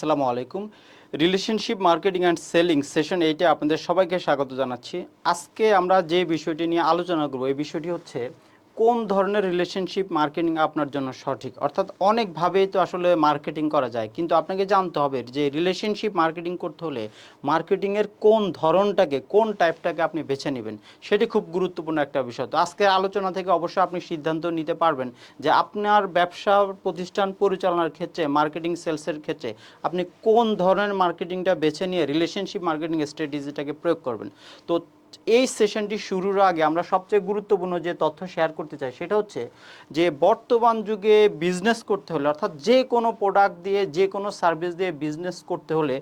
আসসালামু আলাইকুম। Relationship marketing and selling session 8-এ আপনাদের সবাইকে স্বাগত জানাচ্ছি। আজকে আমরা যে বিষয়টি নিয়ে আলোচনা করব এই বিষয়টি হচ্ছে কোন ধরনের রিলেশনশিপ মার্কেটিং আপনার জন্য সঠিক। অর্থাৎ অনেকভাবেই তো আসলে মার্কেটিং করা যায়, কিন্তু আপনাকে জানতে হবে যে রিলেশনশিপ মার্কেটিং করতে হলে মার্কেটিংয়ের কোন ধরনটাকে, কোন টাইপটাকে আপনি বেছে নেবেন, সেটি খুব গুরুত্বপূর্ণ একটা বিষয়। তো আজকের আলোচনা থেকে অবশ্যই আপনি সিদ্ধান্ত নিতে পারবেন যে আপনার ব্যবসা প্রতিষ্ঠান পরিচালনার ক্ষেত্রে, মার্কেটিং সেলসের ক্ষেত্রে আপনি কোন ধরনের মার্কেটিংটা বেছে নিয়ে রিলেশনশিপ মার্কেটিং স্ট্র্যাটেজিটাকে প্রয়োগ করবেন। তো এই সেশনটি শুরুর আগে আমরা সবচেয়ে গুরুত্বপূর্ণ যে তথ্য শেয়ার করতে চাই সেটা হচ্ছে যে বর্তমান যুগে বিজনেস করতে হলে, অর্থাৎ যে কোনো প্রোডাক্ট দিয়ে, যে কোনো সার্ভিস দিয়ে বিজনেস করতে হলে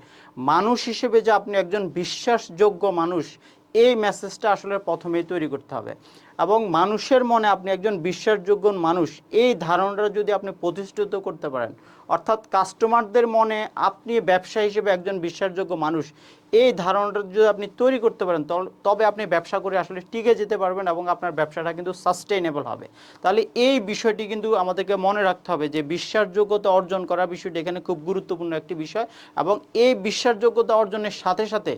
মানুষ হিসেবে যে আপনি একজন বিশ্বাসযোগ্য মানুষ, এই মেসেজটা আসলে প্রথমেই তৈরি করতে হবে। এবং মানুষের মনে আপনি একজন বিশ্বাসযোগ্য মানুষ, এই ধারণাটা যদি আপনি প্রতিষ্ঠিত করতে পারেন, অর্থাৎ কাস্টমারদের মনে আপনি ব্যবসা হিসেবে একজন বিশ্বাসযোগ্য মানুষ, এই ধারণাটা যদি আপনি তৈরি করতে পারেন, তবে আপনি ব্যবসা করে আসলে টিকে যেতে পারবেন এবং আপনার ব্যবসাটা কিন্তু সাস্টেইনেবল হবে। তাহলে এই বিষয়টি কিন্তু আমাদেরকে মনে রাখতে হবে যে বিশ্বাসযোগ্যতা অর্জন করা বিষয়টি এখানে খুব গুরুত্বপূর্ণ একটি বিষয়। এবং এই বিশ্বাসযোগ্যতা অর্জনের সাথে সাথে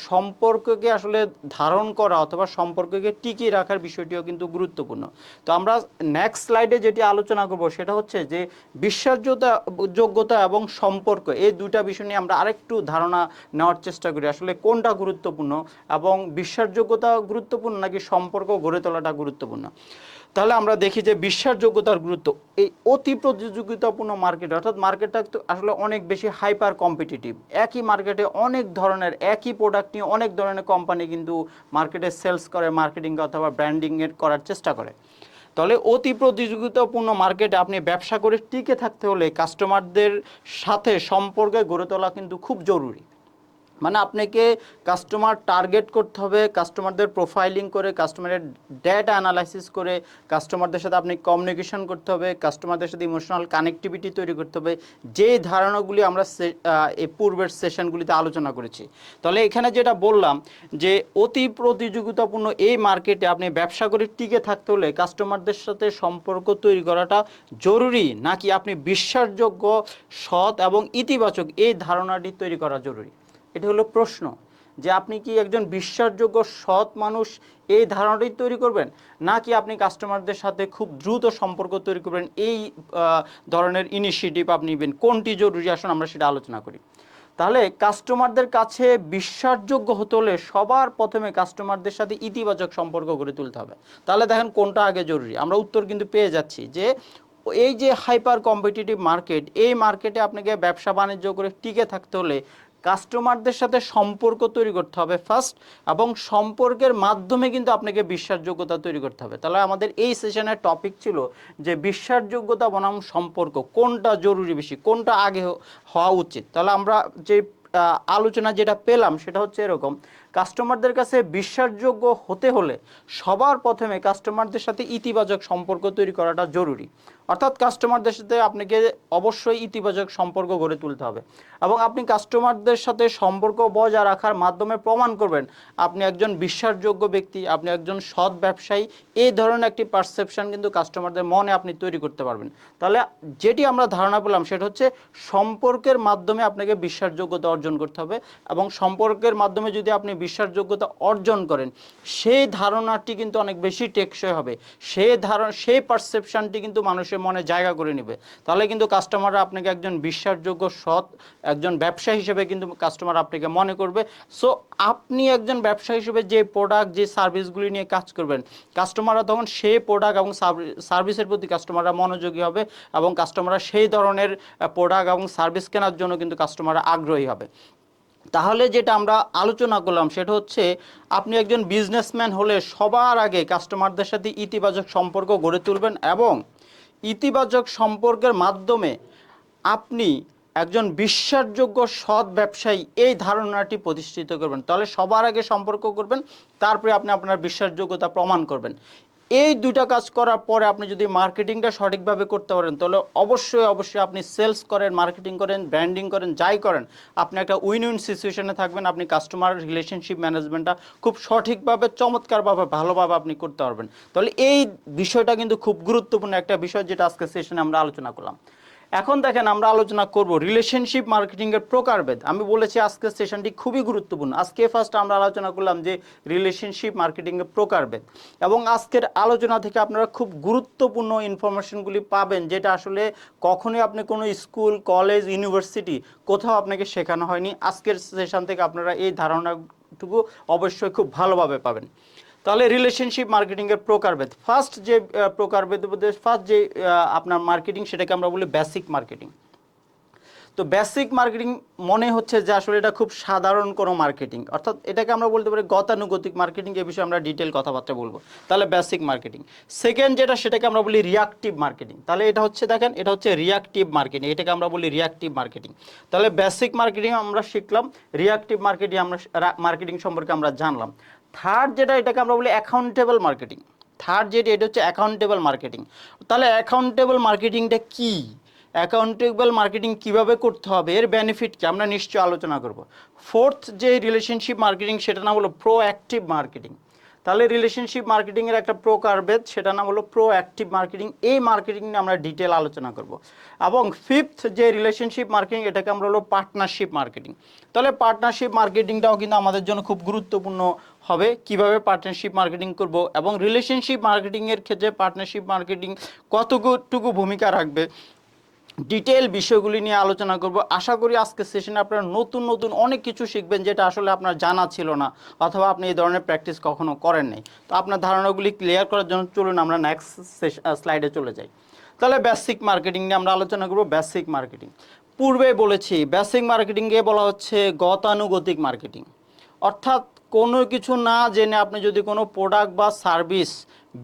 সম্পর্ককে আসলে ধারণ করা অথবা সম্পর্ককে টিকিয়ে রাখার বিষয়টিও কিন্তু গুরুত্বপূর্ণ। তো আমরা নেক্সট স্লাইডে যেটি আলোচনা করব সেটা হচ্ছে যে যোগ্যতা এবং সম্পর্ক, এই দুইটা বিষয় নিয়ে আমরা আরেকটু ধারণা নেওয়ার চেষ্টা করি আসলে কোনটা গুরুত্বপূর্ণ এবং বিশ্বাসযোগ্যতা গুরুত্বপূর্ণ নাকি সম্পর্ক গড়ে তোলাটা গুরুত্বপূর্ণ। তাহলে আমরা দেখি যে বিশ্বাসযোগ্যতার গুরুত্ব। এই অতি প্রতিযোগিতাপূর্ণ মার্কেট, অর্থাৎ মার্কেটটা তো আসলে অনেক বেশি হাইপার কম্পিটিটিভ। একই মার্কেটে অনেক ধরনের, একই প্রোডাক্ট নিয়ে অনেক ধরনের কোম্পানি কিন্তু মার্কেটে সেলস করে, মার্কেটিং অথবা ব্র্যান্ডিংয়ের করার চেষ্টা করে। তাহলে অতি প্রতিযোগিতাপূর্ণ মার্কেটে আপনি ব্যবসা করে টিকে থাকতে হলে কাস্টমারদের সাথে সম্পর্কে গড়ে তোলা কিন্তু খুব জরুরি। মানে আপনাকে কাস্টমার টার্গেট করতে হবে, কাস্টমারদের প্রোফাইলিং করে, কাস্টমারের ডেটা অ্যানালাইসিস করে কাস্টমারদের সাথে আপনি কমিউনিকেশন করতে হবে, কাস্টমারদের সাথে ইমোশনাল কানেক্টিভিটি তৈরি করতে হবে, যে ধারণাগুলি আমরা এই পূর্বের সেশনগুলিতে আলোচনা করেছি। তাহলে এখানে যেটা বললাম যে অতি প্রতিযোগিতাপূর্ণ এই মার্কেটে আপনি ব্যবসা করে টিকে থাকতে হলে কাস্টমারদের সাথে সম্পর্ক তৈরি করাটা জরুরি, নাকি আপনি বিশ্বাসযোগ্য, সৎ এবং ইতিবাচক এই ধারণাটি তৈরি করা জরুরি। এটা হলো প্রশ্ন যে আপনি কি একজন বিশ্বাসযোগ্য সৎ মানুষ, এই ধারণাটি তৈরি করবেন, নাকি আপনি কাস্টমারদের সাথে খুব দ্রুত সম্পর্ক তৈরি করবেন, এই ধরনের ইনিশিয়েটিভ আপনি নেবেন। কোনটি জরুরি আসুন আমরা সেটা আলোচনা করি। তাহলে কাস্টমারদের কাছে বিশ্বাসযোগ্য হতে হলে সবার প্রথমে কাস্টমারদের সাথে ইতিবাচক সম্পর্ক গড়ে তুলতে হবে। তাহলে দেখেন কোনটা আগে জরুরি, আমরা উত্তর কিন্তু পেয়ে যাচ্ছি যে এই যে হাইপার কম্পিটিটিভ মার্কেট, এই মার্কেটে আপনাকে ব্যবসা বাণিজ্য করে টিকে থাকতে হলে কাস্টমারদের সাথে সম্পর্ক তৈরি করতে হবে ফার্স্ট, এবং সম্পর্কের মাধ্যমে কিন্তু আপনাকে বিশ্বাসযোগ্যতা তৈরি করতে হবে। তাহলে আমাদের এই সেশনের টপিক ছিল যে বিশ্বাসযোগ্যতা বনাম সম্পর্ক, কোনটা জরুরি বেশি, কোনটা আগে হওয়া উচিত। তাহলে আমরা যে আলোচনা যেটা পেলাম সেটা হচ্ছে এরকম, কাস্টমারদের কাছে বিশ্বাসযোগ্য হতে হলে সবার প্রথমে কাস্টমারদের সাথে ইতিবাচক সম্পর্ক তৈরি করাটা জরুরি। অর্থাৎ কাস্টমারদের সাথে আপনাকে অবশ্যই ইতিবাচক সম্পর্ক গড়ে তুলতে হবে এবং আপনি কাস্টমারদের সাথে সম্পর্ক বজায় রাখার মাধ্যমে প্রমাণ করবেন আপনি একজন বিশ্বাসযোগ্য ব্যক্তি, আপনি একজন সৎ ব্যবসায়ী। এই ধরনের একটি পারসেপশন কিন্তু কাস্টমারদের মনে আপনি তৈরি করতে পারবেন। তাহলে যেটি আমরা ধারণা পেলাম সেটা হচ্ছে সম্পর্কের মাধ্যমে আপনাকে বিশ্বাসযোগ্যতা অর্জন করতে হবে, এবং সম্পর্কের মাধ্যমে যদি আপনি বিশ্বাসযোগ্যতা অর্জন করেন সেই ধারণাটি কিন্তু অনেক বেশি টেকসই হবে, সেই পারসেপশনটি কিন্তু মানুষের মনে জায়গা করে নেবে। তাহলে কিন্তু কাস্টমাররা আপনাকে একজন বিশ্বাসযোগ্য সৎ একজন ব্যবসা হিসেবে কিন্তু কাস্টমার আপনাকে মনে করবে। সো আপনি একজন ব্যবসা হিসেবে যে প্রোডাক্ট, যে সার্ভিসগুলি নিয়ে কাজ করবেন, কাস্টমাররা তখন সেই প্রোডাক্ট এবং সার্ভিসের প্রতি কাস্টমাররা মনোযোগী হবে এবং কাস্টমাররা সেই ধরনের প্রোডাক্ট এবং সার্ভিস কেনার জন্য কিন্তু কাস্টমাররা আগ্রহী হবে। তাহলে যেটা আমরা আলোচনা করলাম সেটা হচ্ছে আপনি একজন বিজনেসম্যান হলে সবার আগে কাস্টমারদের সাথে ইতিবাচক সম্পর্ক গড়ে তুলবেন এবং ইতিবাচক সম্পর্কের মাধ্যমে আপনি একজন বিশ্বাসযোগ্য সৎ ব্যবসায়ী এই ধারণাটি প্রতিষ্ঠিত করবেন। তাহলে সবার আগে সম্পর্ক করবেন, তারপরে আপনি আপনার বিশ্বাসযোগ্যতা প্রমাণ করবেন। এই দুইটা কাজ করার পরে আপনি যদি মার্কেটিংটা সঠিকভাবে করতে পারেন তাহলে অবশ্যই আপনি সেলস করেন, মার্কেটিং করেন, ব্র্যান্ডিং করেন, যাই করেন, আপনি একটা উইন উইন সিচুয়েশনে থাকবেন। আপনি কাস্টমার রিলেশনশিপ ম্যানেজমেন্টটা খুব সঠিকভাবে, চমৎকারভাবে, ভালোভাবে আপনি করতে পারবেন। তাহলে এই বিষয়টা কিন্তু খুব গুরুত্বপূর্ণ একটা বিষয় যেটা আজকে সেশনে আমরা আলোচনা করলাম। এখন দেখেন আমরা আলোচনা করব রিলেশনশিপ মার্কেটিং এর প্রকারভেদ। আমি বলেছি আজকের সেশনটি খুবই গুরুত্বপূর্ণ। আজকে ফার্স্ট আমরা আলোচনা করলাম যে রিলেশনশিপ মার্কেটিং এর প্রকারভেদ, এবং আজকের আলোচনা থেকে আপনারা খুব গুরুত্বপূর্ণ ইনফরমেশনগুলি পাবেন, যেটা আসলে কখনোই আপনি কোনো স্কুল, কলেজ, ইউনিভার্সিটি কোথাও আপনাকে শেখানো হয়নি। আজকের সেশন থেকে আপনারা এই ধারণাটুকু অবশ্যই খুব ভালোভাবে পাবেন। তাহলে রিলেশনশিপ মার্কেটিং এর প্রকারভেদ, ফার্স্ট যে প্রকারভেদ, ফার্স্ট যে আপনার মার্কেটিং, সেটাকে আমরা বলি বেসিক মার্কেটিং। তো বেসিক মার্কেটিং মনে হচ্ছে যে আসলে এটা খুব সাধারণ কোনো মার্কেটিং, অর্থাৎ এটাকে আমরা বলতে পারি গতানুগতিক মার্কেটিং। এ বিষয়ে আমরা ডিটেল কথাবার্তা বলবো। তাহলে বেসিক মার্কেটিং। সেকেন্ড যেটা, সেটাকে আমরা বলি রিয়াক্টিভ মার্কেটিং। তাহলে এটা হচ্ছে, দেখেন, এটা হচ্ছে রিয়াক্টিভ মার্কেটিং, এটাকে আমরা বলি রিয়াক্টিভ মার্কেটিং। তাহলে বেসিক মার্কেটিং আমরা শিখলাম, রিয়াক্টিভ মার্কেটিং আমরা মার্কেটিং সম্পর্কে আমরা জানলাম। থার্ড যেটা, এটাকে আমরা বলি অ্যাকাউন্টেবল মার্কেটিং। থার্ড যেটা, এটা হচ্ছে অ্যাকাউন্টেবল মার্কেটিং। তাহলে অ্যাকাউন্টেবল মার্কেটিংটা কি, অ্যাকাউন্টেবল মার্কেটিং কিভাবে করতে হবে, এর বেনিফিট কি, আমরা নিশ্চয়ই আলোচনা করব। ফোর্থ যে রিলেশনশিপ মার্কেটিং, সেটা নাম হলো প্রোঅ্যাক্টিভ মার্কেটিং। তাহলে রিলেশনশিপ মার্কেটিংয়ের একটা প্রকারভেদ, সেটা নাম হলো প্রোঅ্যাক্টিভ মার্কেটিং। এই মার্কেটিং নিয়ে আমরা ডিটেল আলোচনা করব। এবং ফিফথ যে রিলেশনশিপ মার্কেটিং, এটাকে আমরা হলো পার্টনারশিপ মার্কেটিং। তাহলে পার্টনারশিপ মার্কেটিংটাও কিন্তু আমাদের জন্য খুব গুরুত্বপূর্ণ হবে, কিভাবে পার্টনারশিপ মার্কেটিং করব, এবং রিলেশনশিপ মার্কেটিংয়ের ক্ষেত্রে পার্টনারশিপ মার্কেটিং কতটুকু ভূমিকা রাখবে, ডিটেল বিষয়গুলি নিয়ে আলোচনা করব। আশা করি আজকের সেশনে আপনারা নতুন নতুন অনেক কিছু শিখবেন, যেটা আসলে আপনার জানা ছিল না, অথবা আপনি এই ধরনের প্র্যাকটিস কখনো করেন নাই। তো আপনার ধারণাগুলি ক্লিয়ার করার জন্য চলুন আমরা নেক্সট স্লাইডে চলে যাই। তাহলে বেসিক মার্কেটিং নিয়ে আমরা আলোচনা করব। বেসিক মার্কেটিং, পূর্বে বলেছি বেসিক মার্কেটিংকে বলা হচ্ছে গতানুগতিক মার্কেটিং। অর্থাৎ কোনো কিছু না জেনে আপনি যদি কোনো প্রোডাক্ট বা সার্ভিস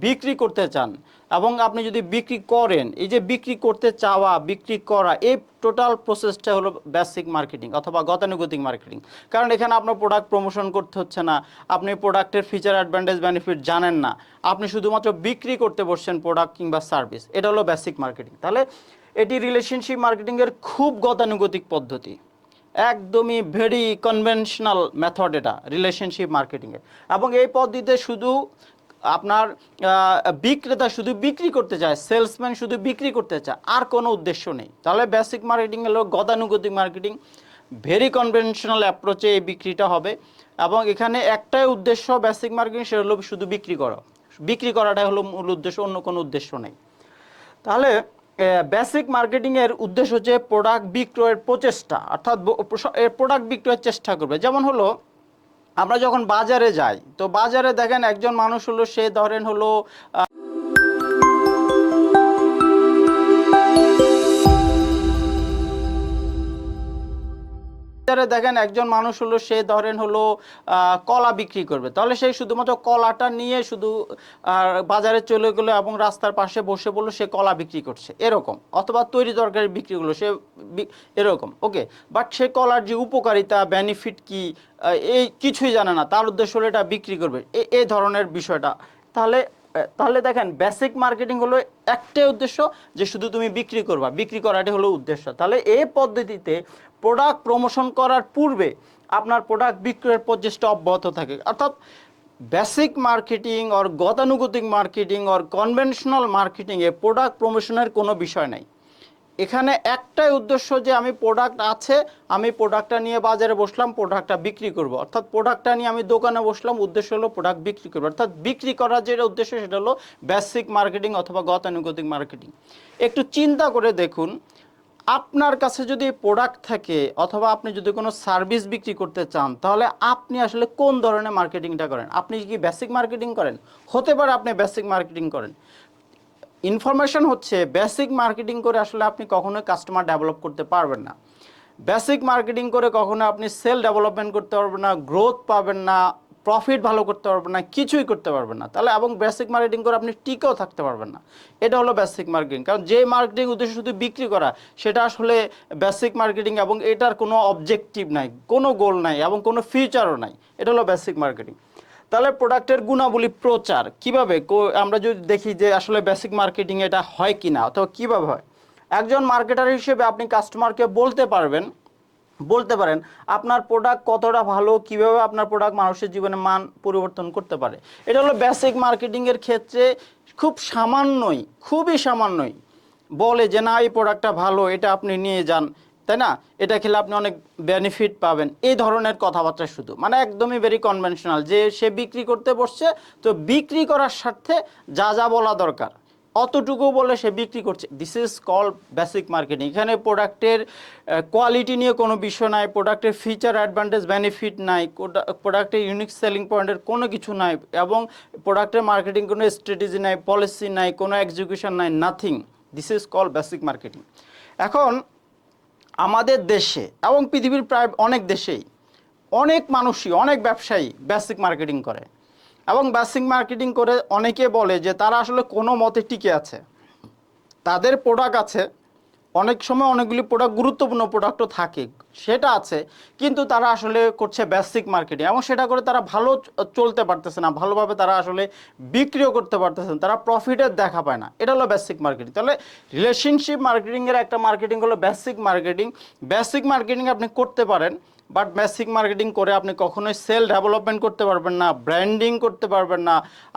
বিক্রি করতে চান, এবং আপনি যদি বিক্রি করেন, এই যে বিক্রি করতে চাওয়া, বিক্রি করা, এই টোটাল প্রসেসটা হলো বেসিক মার্কেটিং অথবা গতানুগতিক মার্কেটিং। কারণ এখানে আপনার প্রোডাক্ট প্রমোশন করতে হচ্ছে না, আপনি প্রোডাক্টের ফিচার, অ্যাডভান্টেজ, বেনিফিট জানেন না, আপনি শুধুমাত্র বিক্রি করতে বসছেন প্রোডাক্ট কিংবা সার্ভিস। এটা হলো বেসিক মার্কেটিং। তাহলে এটি রিলেশনশিপ মার্কেটিংয়ের খুব গতানুগতিক পদ্ধতি, একদমই ভেরি কনভেনশনাল মেথড এটা রিলেশনশিপ মার্কেটিংয়ের। এবং এই পদ্ধতিতে শুধু আপনার বিক্রেতা শুধু বিক্রি করতে চায়, সেলসম্যান শুধু বিক্রি করতে চায়, আর কোনো উদ্দেশ্য নেই। তাহলে বেসিক মার্কেটিং হলো গতানুগতিক মার্কেটিং, ভেরি কনভেনশনাল অ্যাপ্রোচে এই বিক্রিটা হবে, এবং এখানে একটাই উদ্দেশ্য বেসিক মার্কেটিং, সেটা হলো শুধু বিক্রি করা। বিক্রি করাটাই হলো মূল উদ্দেশ্য, অন্য কোনো উদ্দেশ্য নেই। তাহলে বেসিক মার্কেটিংয়ের উদ্দেশ্য হচ্ছে প্রোডাক্ট বিক্রয়ের প্রচেষ্টা, অর্থাৎ প্রোডাক্ট বিক্রয়ের চেষ্টা করবে। যেমন হলো আমরা যখন বাজারে যাই, তো বাজারে দেখেন একজন মানুষ হলো, সে ধরেন হলো দেখেন একজন মানুষ হলো, সে ধরেন হলো কলা বিক্রি করবে। তাহলে সে শুধুমাত্র কলাটা নিয়ে শুধু বাজারে চলে গেলো এবং রাস্তার পাশে বসে বললো সে কলা বিক্রি করছে, এরকম। অথবা তৈরি তরকারি বিক্রি করলো সে, এরকম। ওকে, বাট সে কলার যে উপকারিতা, বেনিফিট কি, এই কিছুই জানে না, তার উদ্দেশ্য হলো এটা বিক্রি করবে, এই ধরনের বিষয়টা। তাহলে দেখেন বেসিক মার্কেটিং হলো একটাই উদ্দেশ্য, যে শুধু তুমি বিক্রি করবা, বিক্রি করাটাই হলো উদ্দেশ্য। তাহলে এই পদ্ধতিতে প্রোডাক্ট প্রমোশন করার পূর্বে আপনার প্রোডাক্ট বিক্রয়ের প্রচেষ্টা অব্যাহত থাকে। অর্থাৎ বেসিক মার্কেটিং অর গতানুগতিক মার্কেটিং অর কনভেনশনাল মার্কেটিংয়ে প্রোডাক্ট প্রমোশনের কোনো বিষয় নাই। এখানে একটাই উদ্দেশ্য, যে আমি প্রোডাক্ট আছে, আমি প্রোডাক্টটা নিয়ে বাজারে বসলাম, প্রোডাক্টটা বিক্রি করব। অর্থাৎ প্রোডাক্টটা নিয়ে আমি দোকানে বসলাম, উদ্দেশ্য হলো প্রোডাক্ট বিক্রি করবো। অর্থাৎ বিক্রি করার যেটা উদ্দেশ্য, সেটা হলো বেসিক মার্কেটিং অথবা গতানুগতিক মার্কেটিং। একটু চিন্তা করে দেখুন, আপনার কাছে যদি প্রোডাক্ট থাকে অথবা আপনি যদি কোনো সার্ভিস বিক্রি করতে চান, তাহলে আপনি আসলে কোন ধরনের মার্কেটিংটা করেন? আপনি কি বেসিক মার্কেটিং করেন? হতে পারে আপনি বেসিক মার্কেটিং করেন। ইনফরমেশন হচ্ছে, বেসিক মার্কেটিং করে আসলে আপনি কখনোই কাস্টমার ডেভেলপ করতে পারবেন না। বেসিক মার্কেটিং করে কখনো আপনি সেল ডেভেলপমেন্ট করতে পারবেন না, গ্রোথ পাবেন না, প্রফিট ভালো করতে পারবেন না, কিছুই করতে পারবেন না। তাহলে এবং বেসিক মার্কেটিং করে আপনি টিকেও থাকতে পারবেন না। এটা হলো বেসিক মার্কেটিং। কারণ যে মার্কেটিং উদ্দেশ্য শুধু বিক্রি করা, সেটা আসলে বেসিক মার্কেটিং, এবং এটার কোনো অবজেক্টিভ নাই, কোনো গোল নাই, এবং কোনো ফিউচারও নাই। এটা হলো বেসিক মার্কেটিং। তাহলে প্রোডাক্টের গুণাবলী প্রচার কিভাবে, আমরা যদি দেখি যে আসলে বেসিক মার্কেটিং এটা হয় কিনা, অথবা কিভাবে হয়। একজন মার্কেটার হিসেবে আপনি কাস্টমারকে বলতে পারেন আপনার প্রোডাক্ট কতটা ভালো, কিভাবে আপনার প্রোডাক্ট মানুষের জীবনে মান পরিবর্তন করতে পারে। এটা হলো বেসিক মার্কেটিংয়ের ক্ষেত্রে খুবই সামান্যই বলে যে না এই প্রোডাক্টটা ভালো, এটা আপনি নিয়ে যান, তাই না, এটা খেলে আপনি অনেক বেনিফিট পাবেন, এই ধরনের কথাবার্তা শুধু, মানে একদমই ভেরি কনভেনশনাল, যে সে বিক্রি করতে বসছে, তো বিক্রি করার স্বার্থে যা যা বলা দরকার অতটুকু বলে সে বিক্রি করছে। This is called basic marketing. এখানে প্রোডাক্টের কোয়ালিটি নিয়ে কোনো বিষয় নাই, প্রোডাক্টের ফিচার অ্যাডভান্টেজ বেনিফিট নাই, প্রোডাক্টের ইউনিক সেলিং পয়েন্টের কোনো কিছু নাই, এবং প্রোডাক্টের মার্কেটিং কোনো স্ট্র্যাটেজি নাই, পলিসি নাই, কোনো এক্সিকিউশন নাই, nothing. This is called basic marketing. এখন আমাদের দেশে এবং পৃথিবীর প্রায় অনেক দেশেই অনেক মানুষই, অনেক ব্যবসায়ী বেসিক মার্কেটিং করে, এবং বেসিক মার্কেটিং করে অনেকে বলে যে তারা আসলে কোনো মতে টিকে আছে, তাদের প্রোডাক্ট আছে, অনেক সময় অনেকগুলি প্রোডাক্ট, গুরুত্বপূর্ণ প্রোডাক্টও থাকে, সেটা আছে, কিন্তু তারা আসলে করছে বেসিক মার্কেটিং, এবং সেটা করে তারা ভালো চলতে পারতেছে না, ভালোভাবে তারা আসলে বিক্রিও করতে পারতেছে না, তারা প্রফিটের দেখা পায় না। এটা হলো বেসিক মার্কেটিং। তাহলে রিলেশনশিপ মার্কেটিংয়ের একটা মার্কেটিং হলো বেসিক মার্কেটিং। বেসিক মার্কেটিং আপনি করতে পারেন, বাট বেসিক মার্কেটিং করে আপনি কখনোই সেল ডেভেলপমেন্ট করতে পারবেন না, ব্র্যান্ডিং করতে পারবেন না,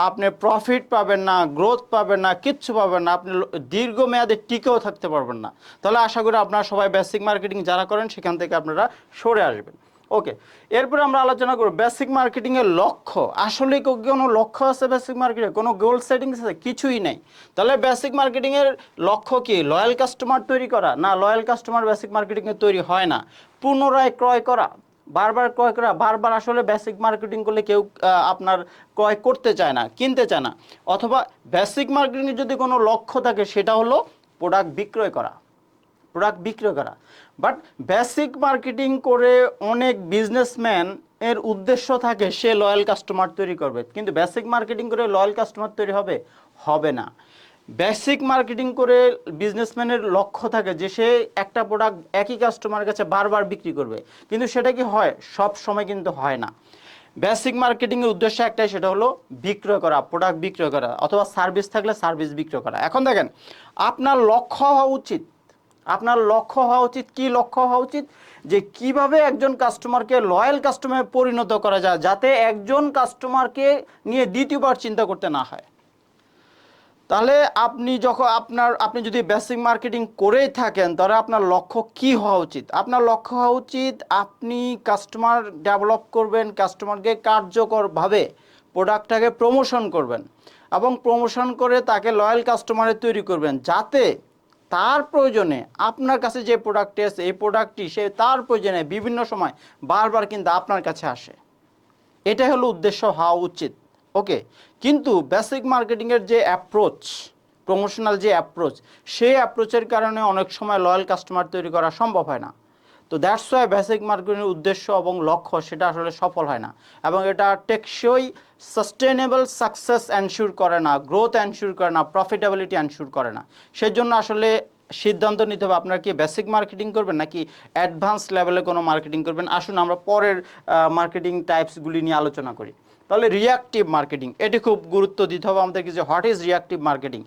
আপনি প্রফিট পাবেন না, গ্রোথ পাবেন না, কিচ্ছু পাবেন না, আপনি দীর্ঘমেয়াদে টিকেও থাকতে পারবেন না। তাহলে আশা করি আপনারা সবাই বেসিক মার্কেটিং যারা করেন সেখান থেকে আপনারা সরে আসবেন। ওকে, এরপরে আমরা আলোচনা করব বেসিক মার্কেটিংয়ের লক্ষ্য। আসলে কোনো লক্ষ্য আছে বেসিক মার্কেটিং? কোনো গোল সেটিংস আছে? কিছুই নেই। তাহলে বেসিক মার্কেটিংয়ের লক্ষ্য কি? লয়াল কাস্টমার তৈরি করা? না, লয়াল কাস্টমার বেসিক মার্কেটিংয়ে তৈরি হয় না। পুনরায় ক্রয় করা, বারবার ক্রয় করা, বারবার আসলে বেসিক মার্কেটিং করলে কেউ আপনার ক্রয় করতে চায় না, কিনতে চায় না। অথবা বেসিক মার্কেটিংয়ের যদি কোনো লক্ষ্য থাকে সেটা হলো প্রোডাক্ট বিক্রয় করা, প্রোডাক্ট বিক্রয় করা। বাট বেসিক মার্কেটিং করে অনেক বিজনেসম্যান এর উদ্দেশ্য থাকে সে লয়াল কাস্টমার তৈরি করবে, কিন্তু বেসিক মার্কেটিং করে লয়াল কাস্টমার তৈরি হবে? হবে না। বেসিক মার্কেটিং করে বিজনেসম্যানের লক্ষ্য থাকে যে সে একটা প্রোডাক্ট একই কাস্টমারের কাছে বারবার বিক্রি করবে, কিন্তু সেটা কি হয়? সব সময় কিন্তু হয় না। বেসিক মার্কেটিংয়ের উদ্দেশ্য একটাই, সেটা হলো বিক্রয় করা, প্রোডাক্ট বিক্রয় করা, অথবা সার্ভিস থাকলে সার্ভিস বিক্রয় করা। এখন দেখেন, আপনার লক্ষ্য হওয়া উচিত, আপনার লক্ষ্য হওয়া উচিত, কি লক্ষ্য হওয়া উচিত? যে কিভাবে একজন কাস্টমারকে লয়াল কাস্টমারে পরিণত করা যায়, যাতে একজন কাস্টমারকে নিয়ে দ্বিতীয়বার চিন্তা করতে না হয়। তাহলে আপনি যখন আপনি যদি বেসিক মার্কেটিং করেই থাকেন, তাহলে আপনার লক্ষ্য কি হওয়া উচিত? আপনার লক্ষ্য হওয়া উচিত আপনি কাস্টমার ডেভেলপ করবেন, কাস্টমারকে কার্যকরভাবে প্রোডাক্টটাকে প্রমোশন করবেন, এবং প্রমোশন করে তাকে লয়াল কাস্টমারে তৈরি করবেন, যাতে তার প্রয়োজনে আপনার কাছে যে প্রোডাক্টটি আছে এই প্রোডাক্টটি সে তার প্রয়োজনে বিভিন্ন সময় বারবার কিন্তু আপনার কাছে আসে। এটাই হলো উদ্দেশ্য হওয়া উচিত। ওকে, কিন্তু বেসিক মার্কেটিংয়ের যে অ্যাপ্রোচ, প্রমোশনাল যে অ্যাপ্রোচ, সেই অ্যাপ্রোচের কারণে অনেক সময় লয়াল কাস্টমার তৈরি করা সম্ভব হয় না। তো দ্যাটস ওয়াই বেসিক মার্কেটিংয়ের উদ্দেশ্য এবং লক্ষ্য সেটা আসলে সফল হয় না, এবং এটা টেকসই সাস্টেনেবল সাকসেস এনশিওর করে না, গ্রোথ এনশিওর করে না, প্রফিটেবিলিটি এনশিওর করে না। সেই জন্য আসলে সিদ্ধান্ত নিতে হবে আপনারা কি বেসিক মার্কেটিং করবেন নাকি অ্যাডভান্স লেভেলে কোনো মার্কেটিং করবেন। আসুন আমরা পরের মার্কেটিং টাইপসগুলি নিয়ে আলোচনা করি। তাহলে রিঅ্যাক্টিভ মার্কেটিং, এটি খুব গুরুত্ব দিতে হবে আমাদেরকে, যে হোয়াট ইজ রিঅ্যাক্টিভ মার্কেটিং।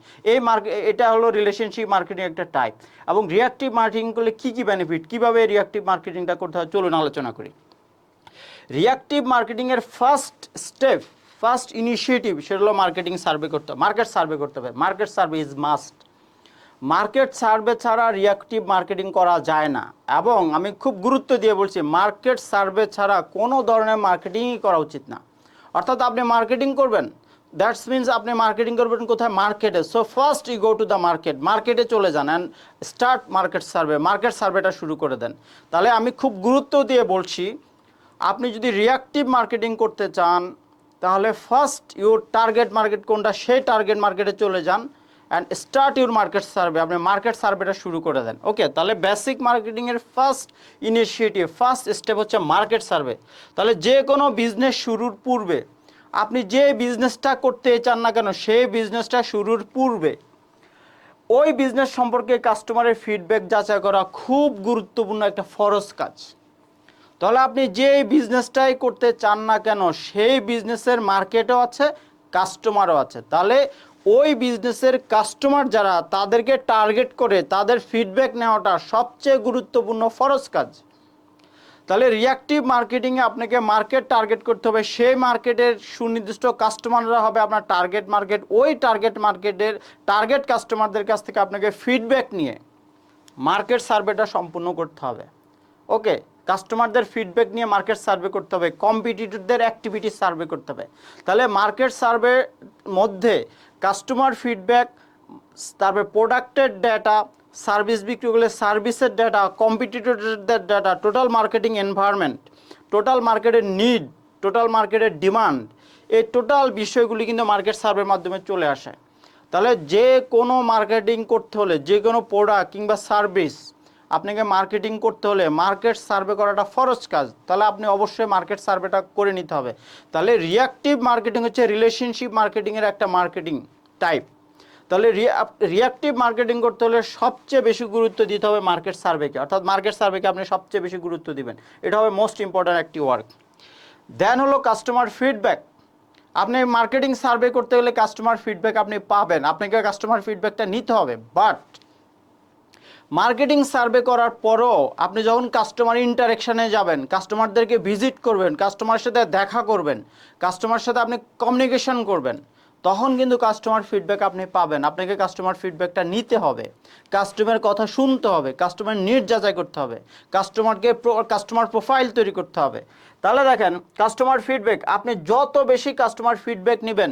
এটা হলো রিলেশনশিপ মার্কেটিং একটা টাইপ, এবং রিঅ্যাক্টিভ মার্কেটিং করলে কী কী বেনিফিট, কীভাবে রিঅ্যাক্টিভ মার্কেটিংটা করতে হয়, চলুন আলোচনা করি। রিঅ্যাক্টিভ মার্কেটিংয়ের ফার্স্ট স্টেপ, ফার্স্ট ইনিশিয়েটিভ, সেটা হলো মার্কেটিং সার্ভে করতে হবে, মার্কেট সার্ভে করতে হবে। Market survey is must. Market survey ছাড়া রিঅ্যাক্টিভ মার্কেটিং করা যায় না, এবং আমি খুব গুরুত্ব দিয়ে বলছি, মার্কেট সার্ভে ছাড়া কোনো ধরনের মার্কেটিংই করা উচিত না। অর্থাৎ আপনি মার্কেটিং করবেন, দ্যাটস মিনস আপনি মার্কেটিং করবেন কোথায়? মার্কেটে। So first you go to the market, মার্কেটে চলে যান and start market survey, market সার্ভেটা শুরু করে দেন। তাহলে আমি খুব গুরুত্ব দিয়ে বলছি, আপনি যদি রিঅ্যাক্টিভ মার্কেটিং করতে চান, তাহলে ফার্স্ট ইউর টার্গেট মার্কেট কোনটা, সেই টার্গেট মার্কেটে চলে যান and start your market survey, আপনি মার্কেট সার্ভেটা শুরু করে দেন। ওকে, তাহলে বেসিক মার্কেটিংয়ের ফার্স্ট ইনিশিয়েটিভ, ফার্স্ট স্টেপ হচ্ছে মার্কেট সার্ভে। তাহলে যে কোনো বিজনেস শুরুর পূর্বে, আপনি যে বিজনেসটা করতে চান না কেন, সেই বিজনেসটা শুরুর পূর্বে ওই বিজনেস সম্পর্কে কাস্টমারের ফিডব্যাক যাচাই করা খুব গুরুত্বপূর্ণ একটা ফরজ কাজ। তাহলে আপনি যে বিজনেসটাই করতে চান না কেন, সেই বিজনেসের মার্কেটও আছে, কাস্টমারও আছে। তাহলে ওই বিজনেসের কাস্টমার যারা, তাদেরকে টার্গেট করে তাদের ফিডব্যাক নেওয়াটা সবচেয়ে গুরুত্বপূর্ণ ফরজ কাজ। তাহলে রিঅ্যাক্টিভ মার্কেটিংয়ে আপনাকে মার্কেট টার্গেট করতে হবে, সেই মার্কেটের সুনির্দিষ্ট কাস্টমাররা হবে আপনার টার্গেট মার্কেট। ওই টার্গেট মার্কেটের টার্গেট কাস্টমারদের কাছ থেকে আপনাকে ফিডব্যাক নিয়ে মার্কেট সার্ভেটা সম্পূর্ণ করতে হবে। ওকে, কাস্টমারদের ফিডব্যাক নিয়ে মার্কেট সার্ভে করতে হবে, কম্পিটিটরদের অ্যাক্টিভিটি সার্ভে করতে হবে। তাহলে মার্কেট সার্ভের মধ্যে কাস্টমার ফিডব্যাক, তারপরে প্রোডাক্টের ডেটা, সার্ভিস বিক্রি করলে সার্ভিসের ডেটা, কম্পিটিটরদের data, total marketing environment, total মার্কেটের নিড, টোটাল মার্কেটের ডিমান্ড, এই টোটাল বিষয়গুলি কিন্তু মার্কেট সার্ভের মাধ্যমে চলে আসে। তাহলে যে কোনো মার্কেটিং করতে হলে, যে কোনো প্রোডাক্ট কিংবা সার্ভিস আপনাকে মার্কেটিং করতে হলে মার্কেট সার্ভে করাটা ফরজ কাজ। তাহলে আপনি অবশ্যই মার্কেট সার্ভেটা করে নিতে হবে। তাহলে রিঅ্যাক্টিভ মার্কেটিং হচ্ছে রিলেশনশিপ মার্কেটিংয়ের একটা মার্কেটিং টাইপ। তাহলে রিঅ্যাক্টিভ মার্কেটিং করতে হলে সবচেয়ে বেশি গুরুত্ব দিতে হবে মার্কেট সার্ভেকে, অর্থাৎ মার্কেট সার্ভেকে আপনি সবচেয়ে বেশি গুরুত্ব দিবেন, এটা হবে মোস্ট ইম্পর্ট্যান্ট একটি ওয়ার্ক। দেন হলো কাস্টমার ফিডব্যাক। আপনি মার্কেটিং সার্ভে করতে গেলে কাস্টমার ফিডব্যাক আপনি পাবেন, আপনাকে কাস্টমার ফিডব্যাকটা নিতে হবে। বাট মার্কেটিং সার্ভে করার পরও আপনি যখন কাস্টমার ইন্টারেকশানে যাবেন, কাস্টমারদেরকে ভিজিট করবেন, কাস্টমারের সাথে দেখা করবেন, কাস্টমারের সাথে আপনি কমিউনিকেশন করবেন, তখন কিন্তু কাস্টমার ফিডব্যাক আপনি পাবেন। আপনাকে কাস্টমার ফিডব্যাকটা নিতে হবে, কাস্টমারের কথা শুনতে হবে, কাস্টমার নিড যাচাই করতে হবে, কাস্টমার প্রোফাইল তৈরি করতে হবে। তাহলে দেখেন, কাস্টমার ফিডব্যাক, আপনি যত বেশি কাস্টমার ফিডব্যাক নেবেন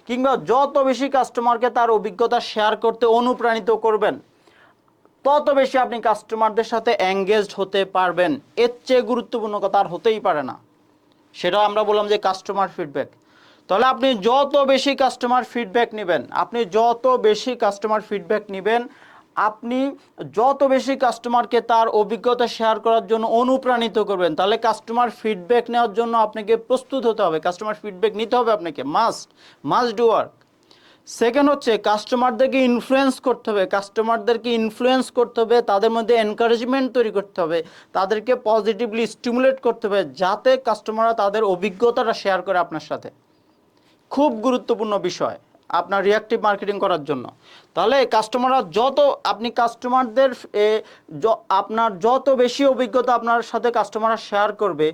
কিংবা যত বেশি কাস্টমারকে তার অভিজ্ঞতা শেয়ার করতে অনুপ্রাণিত করবেন, তত বেশি আপনি কাস্টমারদের সাথে এঙ্গেজড হতে পারবেন। এর চেয়ে গুরুত্বপূর্ণ কথা আর হতেই পারে না। সেটা আমরা বললাম যে কাস্টমার ফিডব্যাক। তাহলে আপনি যত বেশি কাস্টমার ফিডব্যাক নেবেন, আপনি যত বেশি কাস্টমার ফিডব্যাক নেবেন, আপনি যত বেশি কাস্টমারকে তার অভিজ্ঞতা শেয়ার করার জন্য অনুপ্রাণিত করবেন। তাহলে কাস্টমার ফিডব্যাক নেওয়ার জন্য আপনাকে প্রস্তুত হতে হবে, কাস্টমার ফিডব্যাক নিতে হবে আপনাকে, মাস্ট ডু ওয়ার্ক। সেকেন্ড হচ্ছে কাস্টমারদেরকে ইনফ্লুয়েন্স করতে হবে, তাদের মধ্যে এনকারেজমেন্ট তৈরি করতে হবে, তাদেরকে পজিটিভলি স্টিমুলেট করতে হবে, যাতে কাস্টমাররা তাদের অভিজ্ঞতাটা শেয়ার করে আপনার সাথে। খুব গুরুত্বপূর্ণ বিষয় আপনার রিঅ্যাক্টিভ মার্কেটিং করার জন্য। তাহলে কাস্টমাররা আপনি কাস্টমারদের আপনার যত বেশি অভিজ্ঞতা আপনার সাথে কাস্টমাররা শেয়ার করবে,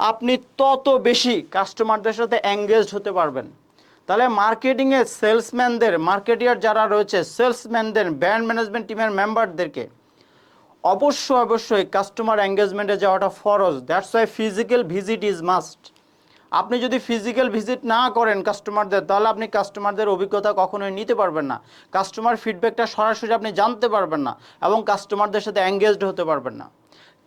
আপনি তত বেশি কাস্টমারদের সাথে এঙ্গেজড হতে পারবেন। তাহলে মার্কেটিংয়ে সেলসম্যানদের, মার্কেটিয়ার যারা রয়েছে, সেলসম্যানদের, ব্র্যান্ড ম্যানেজমেন্ট টিমের মেম্বারদেরকে অবশ্যই কাস্টমার এঙ্গেজমেন্টে যাওয়াটা ফরজ। That's why physical visit is must. আপনি যদি ফিজিক্যাল ভিজিট না করেন কাস্টমারদের, তাহলে আপনি কাস্টমারদের অভিজ্ঞতা কখনোই নিতে পারবেন না, কাস্টমার ফিডব্যাকটা সরাসরি আপনি জানতে পারবেন না এবং কাস্টমারদের সাথে এঙ্গেজড হতে পারবেন না।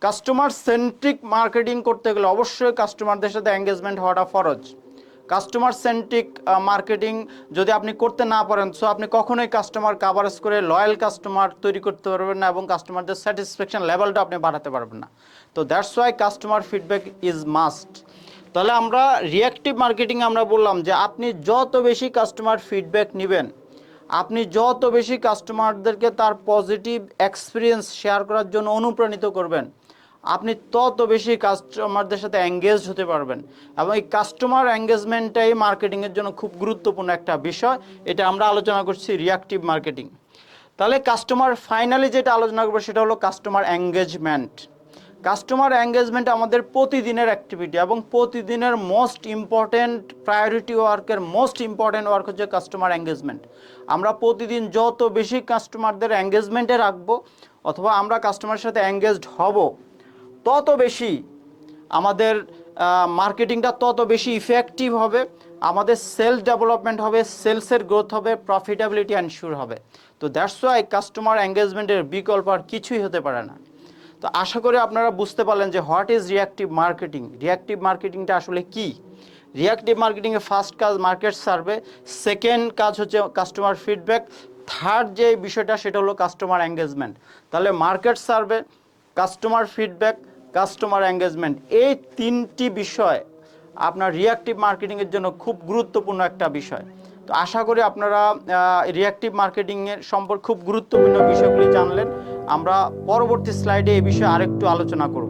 কাস্টমার সেন্ট্রিক মার্কেটিং করতে গেলে অবশ্যই কাস্টমারদের সাথে এঙ্গেজমেন্ট হওয়াটা ফরজ। কাস্টমার সেন্ট্রিক মার্কেটিং যদি আপনি করতে না পারেন, সো আপনি কখনোই কাস্টমার কাভারেজ করে লয়াল কাস্টমার তৈরি করতে পারবেন না এবং কাস্টমারদের স্যাটিসফ্যাকশন লেভেলটা আপনি বাড়াতে পারবেন না। তো that's why customer feedback is must. তাহলে আমরা রিঅ্যাক্টিভ মার্কেটিং আমরা বললাম যে আপনি যত বেশি কাস্টমার ফিডব্যাক নেবেন, আপনি যত বেশি কাস্টমারদেরকে তার পজিটিভ এক্সপিরিয়েন্স শেয়ার করার জন্য অনুপ্রাণিত করবেন, আপনি তত বেশি কাস্টমারদের সাথে এঙ্গেজ হতে পারবেন। এবং এই কাস্টমার এঙ্গেজমেন্টটাই মার্কেটিংয়ের জন্য খুব গুরুত্বপূর্ণ একটা বিষয়। এটা আমরা আলোচনা করছি রিঅ্যাক্টিভ মার্কেটিং। তাহলে কাস্টমার ফাইনালি যেটা আলোচনা করবো সেটা হলো কাস্টমার এঙ্গেজমেন্ট। কাস্টমার এঙ্গেজমেন্ট আমাদের প্রতিদিনের অ্যাক্টিভিটি এবং প্রতিদিনের মোস্ট ইম্পর্ট্যান্ট প্রায়োরিটি ওয়ার্কের মোস্ট ইম্পর্ট্যান্ট ওয়ার্ক হচ্ছে কাস্টমার এঙ্গেজমেন্ট। আমরা প্রতিদিন যত বেশি কাস্টমারদের এঙ্গেজমেন্টে রাখবো অথবা আমরা কাস্টমারের সাথে এঙ্গেজড হব, তত বেশি আমাদের মার্কেটিংটা তত বেশি ইফেক্টিভ হবে, আমাদের সেলস ডেভেলপমেন্ট হবে, সেলসের গ্রোথ হবে, প্রফিটেবিলিটি এনশিওর হবে। তো দ্যাটস ওয়াই কাস্টমার এঙ্গেজমেন্টের বিকল্প আর কিছুই হতে পারে না। তো আশা করি আপনারা বুঝতে পারলেন যে what is reactive marketing, reactive মার্কেটিংটা আসলে কি। রিঅ্যাক্টিভ মার্কেটিংয়ে ফার্স্ট কাজ মার্কেট সার্ভে, সেকেন্ড কাজ হচ্ছে কাস্টমার ফিডব্যাক, থার্ড যে বিষয়টা সেটা হলো কাস্টমার এঙ্গেজমেন্ট। তাহলে market survey, customer feedback, customer engagement, এই তিনটি বিষয় আপনার রিঅ্যাক্টিভ মার্কেটিংয়ের জন্য খুব গুরুত্বপূর্ণ একটা বিষয়। তো আশা করি আপনারা রিঅ্যাক্টিভ মার্কেটিংয়ের সম্পর্কে খুব গুরুত্বপূর্ণ বিষয়গুলি জানলেন। আমরা পরবর্তী স্লাইডে এই বিষয়ে আরেকটু আলোচনা করব।